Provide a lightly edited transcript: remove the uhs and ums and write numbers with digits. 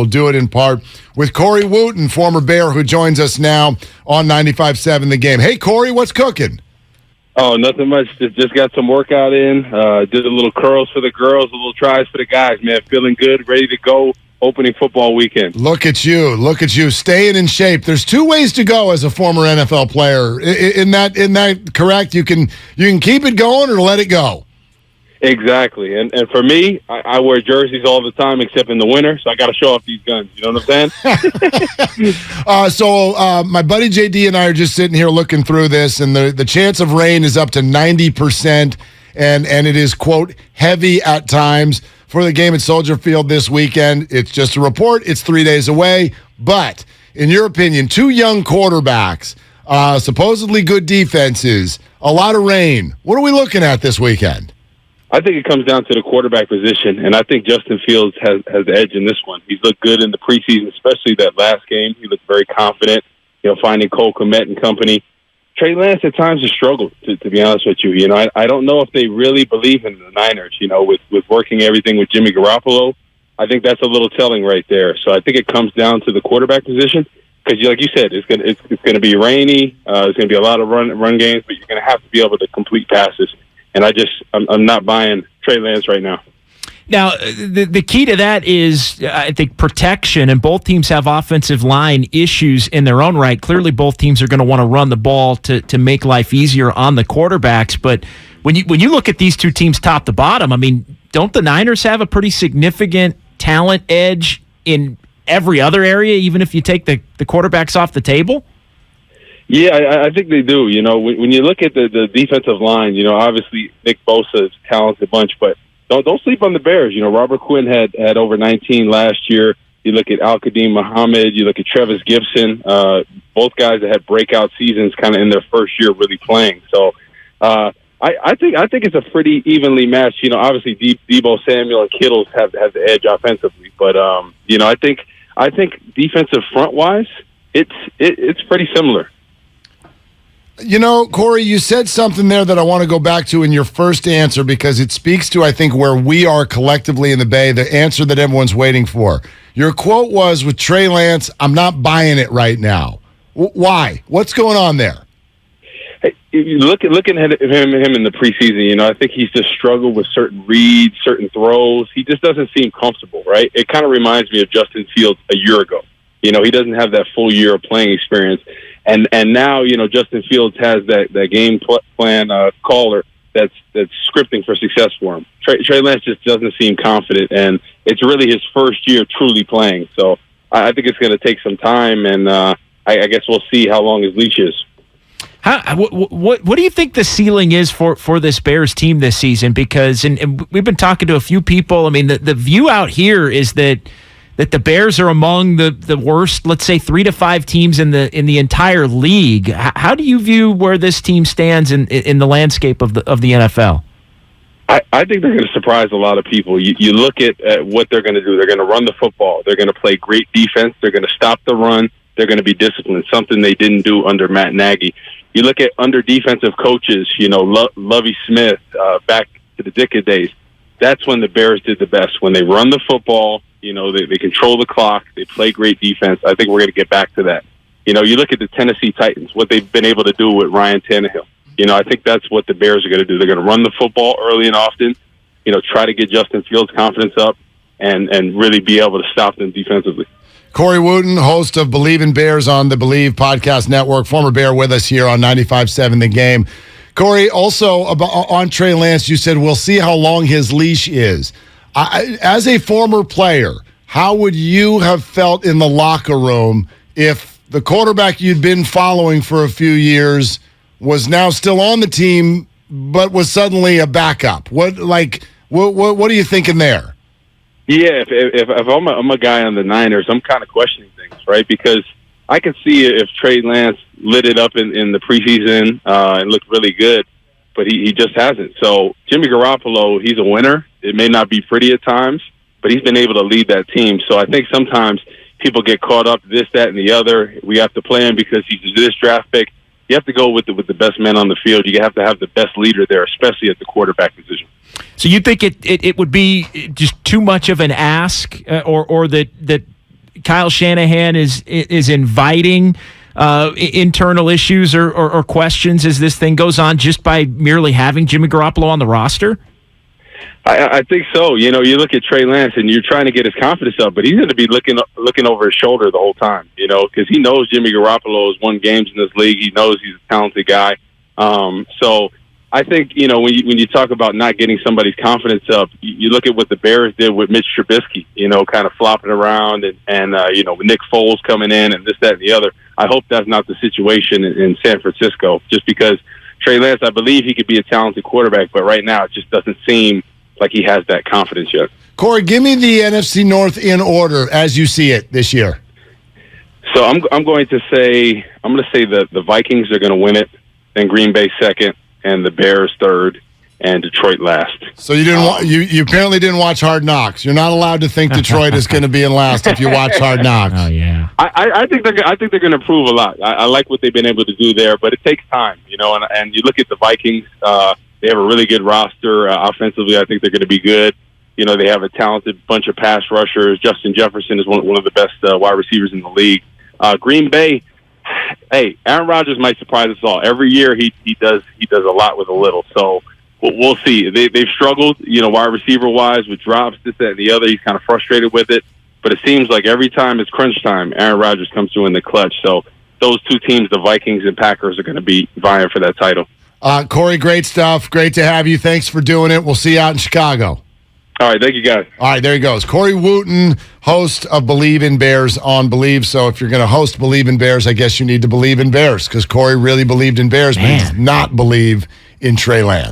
We'll do it in part with Corey Wootton, former Bear, who joins us now on 95.7 The Game. Hey, Corey, what's cooking? Oh, nothing much. Just got some workout in. Did a little curls for the girls, a little tries for the guys, man. Feeling good, ready to go. Opening football weekend. Look at you, staying in shape. There's two ways to go as a former NFL player. In that correct? You can keep it going or let it go. Exactly. And for me, I wear jerseys all the time except in the winter, so I got to show off these guns. You know what I'm saying? So my buddy JD and I are just sitting here looking through this, and the chance of rain is up to 90%, and it is, quote, heavy at times for the game at Soldier Field this weekend. It's just a report. It's 3 days away. But in your opinion, two young quarterbacks, supposedly good defenses, a lot of rain. What are we looking at this weekend? I think it comes down to the quarterback position, and I think Justin Fields has the edge in this one. He's looked good in the preseason, especially that last game. He looked very confident, finding Cole Kmet and company. Trey Lance at times has struggled, to be honest with you. I don't know if they really Bleav in the Niners, with working everything with Jimmy Garoppolo. I think that's a little telling right there. So I think it comes down to the quarterback position because, like you said, it's going to be rainy. There's going to be a lot of run games, but you're going to have to be able to complete passes. And I'm not buying Trey Lance right now. Now, the key to that is, I think, protection, and both teams have offensive line issues in their own right. Clearly, both teams are going to want to run the ball to make life easier on the quarterbacks. But when you look at these two teams top to bottom, I mean, don't the Niners have a pretty significant talent edge in every other area, even if you take the quarterbacks off the table? Yeah, I think they do. When you look at the defensive line, obviously Nick Bosa is a talented bunch, but don't sleep on the Bears. Robert Quinn had over 19 last year. You look at Al-Qadim Muhammad, you look at Travis Gibson, both guys that had breakout seasons kind of in their first year really playing. So I think it's a pretty evenly matched. Obviously Deebo Samuel and Kittles have the edge offensively, but I think defensive front wise, it's pretty similar. Corey, you said something there that I want to go back to in your first answer because it speaks to, I think, where we are collectively in the Bay, the answer that everyone's waiting for. Your quote was, with Trey Lance, I'm not buying it right now. Why? What's going on there? Hey, looking at him in the preseason, I think he's just struggled with certain reads, certain throws. He just doesn't seem comfortable, right? It kind of reminds me of Justin Fields a year ago. He doesn't have that full year of playing experience. And now, Justin Fields has that game plan caller that's scripting for success for him. Trey Lance just doesn't seem confident, and it's really his first year truly playing. So I think it's going to take some time, and I guess we'll see how long his leash is. What do you think the ceiling is for this Bears team this season? Because and we've been talking to a few people. I mean, the view out here is that the Bears are among the worst, let's say, 3 to 5 teams in the entire league. How do you view where this team stands in the landscape of the NFL? I think they're going to surprise a lot of people. You look at what they're going to do. They're going to run the football. They're going to play great defense. They're going to stop the run. They're going to be disciplined, something they didn't do under Matt Nagy. You look at under defensive coaches, Lovie Smith, back to the Ditka days. That's when the Bears did the best. When they run the football, they control the clock. They play great defense. I think we're going to get back to that. You look at the Tennessee Titans, what they've been able to do with Ryan Tannehill. I think that's what the Bears are going to do. They're going to run the football early and often, try to get Justin Fields' confidence up and really be able to stop them defensively. Corey Wootton, host of Bleav in Bears on the Bleav Podcast Network, former Bear with us here on 95.7 The Game. Corey, also on Trey Lance, you said we'll see how long his leash is. As a former player, how would you have felt in the locker room if the quarterback you'd been following for a few years was now still on the team but was suddenly a backup? What are you thinking there? Yeah, if I'm a guy on the Niners, I'm kind of questioning things, right? Because I can see if Trey Lance lit it up in the preseason and looked really good, but he just hasn't. So Jimmy Garoppolo, he's a winner. It may not be pretty at times, but he's been able to lead that team. So I think sometimes people get caught up this, that, and the other. We have to play him because he's this draft pick. You have to go with the best man on the field. You have to have the best leader there, especially at the quarterback position. So you think it would be just too much of an ask, or that Kyle Shanahan is inviting internal issues or questions as this thing goes on just by merely having Jimmy Garoppolo on the roster? I think so. You look at Trey Lance and you're trying to get his confidence up, but he's going to be looking over his shoulder the whole time, because he knows Jimmy Garoppolo has won games in this league. He knows he's a talented guy. So I think, when you talk about not getting somebody's confidence up, you look at what the Bears did with Mitch Trubisky, kind of flopping around and with Nick Foles coming in and this, that, and the other. I hope that's not the situation in San Francisco, just because Trey Lance, I Bleav he could be a talented quarterback, but right now it just doesn't seem like he has that confidence yet. Corey, give me the NFC North in order as you see it this year. So I'm going to say that the Vikings are going to win it, then Green Bay second, and the Bears third, and Detroit last. So you didn't you apparently didn't watch Hard Knocks. You're not allowed to think Detroit is going to be in last if you watch Hard Knocks. Oh yeah. I think they're going to improve a lot. I like what they've been able to do there, but it takes time, and you look at the Vikings, they have a really good roster. Offensively, I think they're going to be good. They have a talented bunch of pass rushers. Justin Jefferson is one of the best wide receivers in the league. Green Bay, hey, Aaron Rodgers might surprise us all. Every year he does a lot with a little. So we'll see. They've struggled, wide receiver wise with drops, this, that, and the other. He's kind of frustrated with it. But it seems like every time it's crunch time, Aaron Rodgers comes through in the clutch. So those two teams, the Vikings and Packers, are going to be vying for that title. Corey, great stuff. Great to have you. Thanks for doing it. We'll see you out in Chicago. All right, thank you, guys. All right, there he goes. Corey Wootton, host of Bleav in Bears on Bleav. So if you're going to host Bleav in Bears, I guess you need to believe in Bears because Corey really believed in Bears, but he does not believe in Trey Lance.